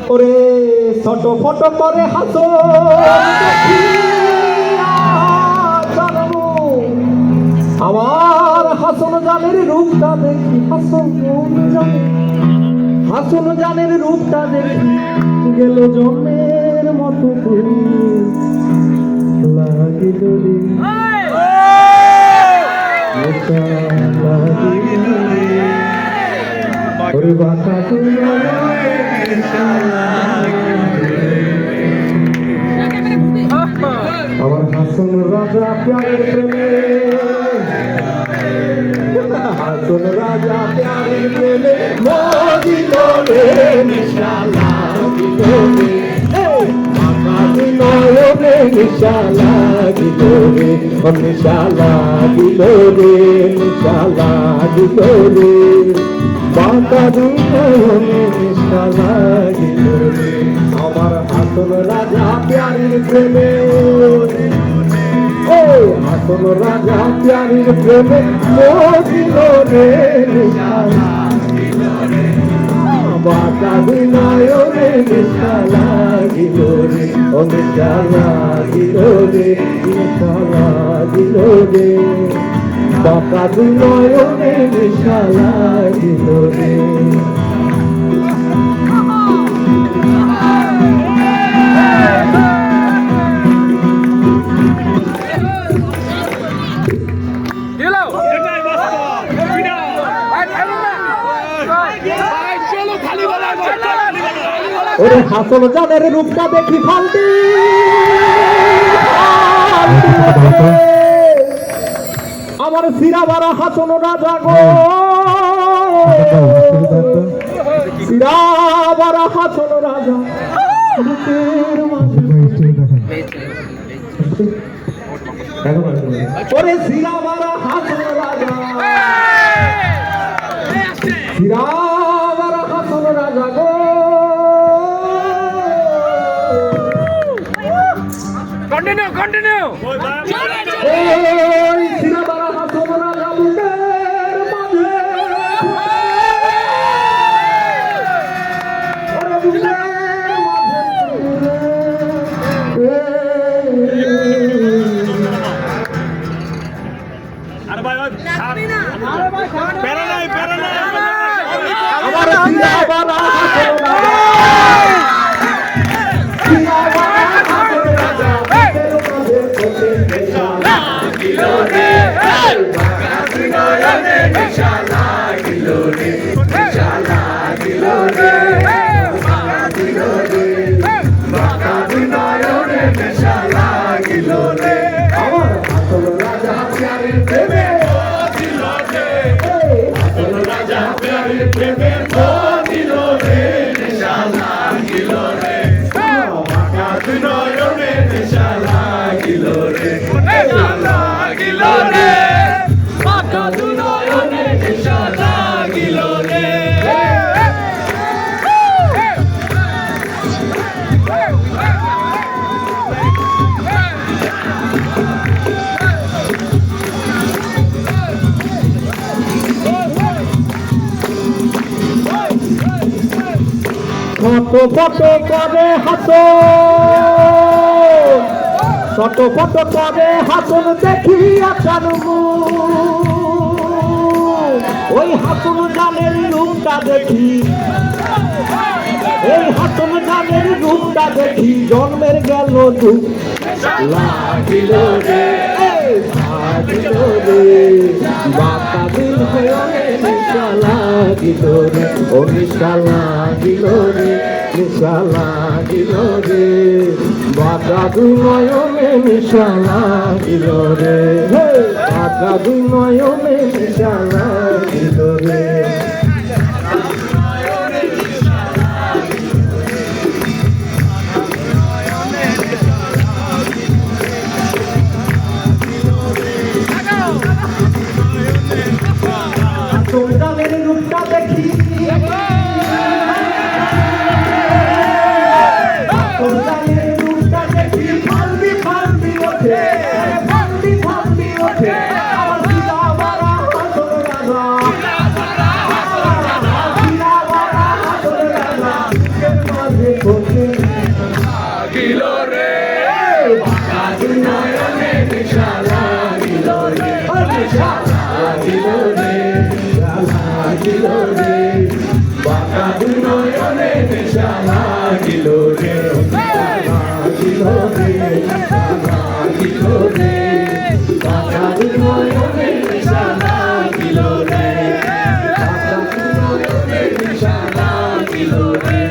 ওরে ছোট ফট করে হাসো আমার হাসন জানের রূপটা দেখি হাসন জানের রূপটা দেখি গেল জন্মের মতো তুমি লাগিল ওরে বাঁকা আমার হাসন রাজা প্যারের প্রেমে হাসন রাজা প্যারের প্রেমে মজিল রে নিশা লাগিল রে বাঁকা নয়নে নিশা লাগিল রে নিশা লাগিল রে নিশা লাগিল রে বাঁকা নয়নে নিশা লাগিল রে আমার হাসন রাজা প্যারের প্রেমে হাসন রাজা প্যারের প্রেমে মজিল রে নিশা লাগিল রে বাঁকা নয়নে নিশা লাগিল রে নিশা লাগিল রে নিশা লাগিল রে বাঁকা নয়নে নিশা লাগিল রে ওরে হাসন জানের রূপটা দেখি ফালতি আমার সিরাবারা হাসন রাজা গো সিরাবারা হাসন রাজা ওরে সিরাবারা হাসন রাজা সিরাবারা হাসন রাজা গো Continue. ওই সিরাবারা হাসন রাজা বুকের মাঝে ওরে বুকের আমার সিরাবারা হাসন ফট করে হাসো ছোট ফট করে হাসন দেখি আচার ওই হাসন জানের রূপটা দেখি এই হাসন জানের রূপটা দেখি জন্মের গেল দুঃখ লাগিল রে লাগিল রে বাঁকা দিল হয়ে নিশা লাগিল রে ও নিশা লাগিল রে নিশা লাগিল রে বাঁকা নয়নে নিশা লাগিল রে বাঁকা নয়নে নিশা লাগিল রে জানের রূপটা দেখি জানের রূপটা দেখি ফালতি ফালতি ওঠে ফালতি ফালতি ওঠে আমার সিরাবারা হাসন রাজা নয়নে নেশা লাগিল রে লাগিল রে লাগিল রে বাঁচার নয়নে নেশা লাগিল রে বাঁচার নয়নে নেশা লাগিল রে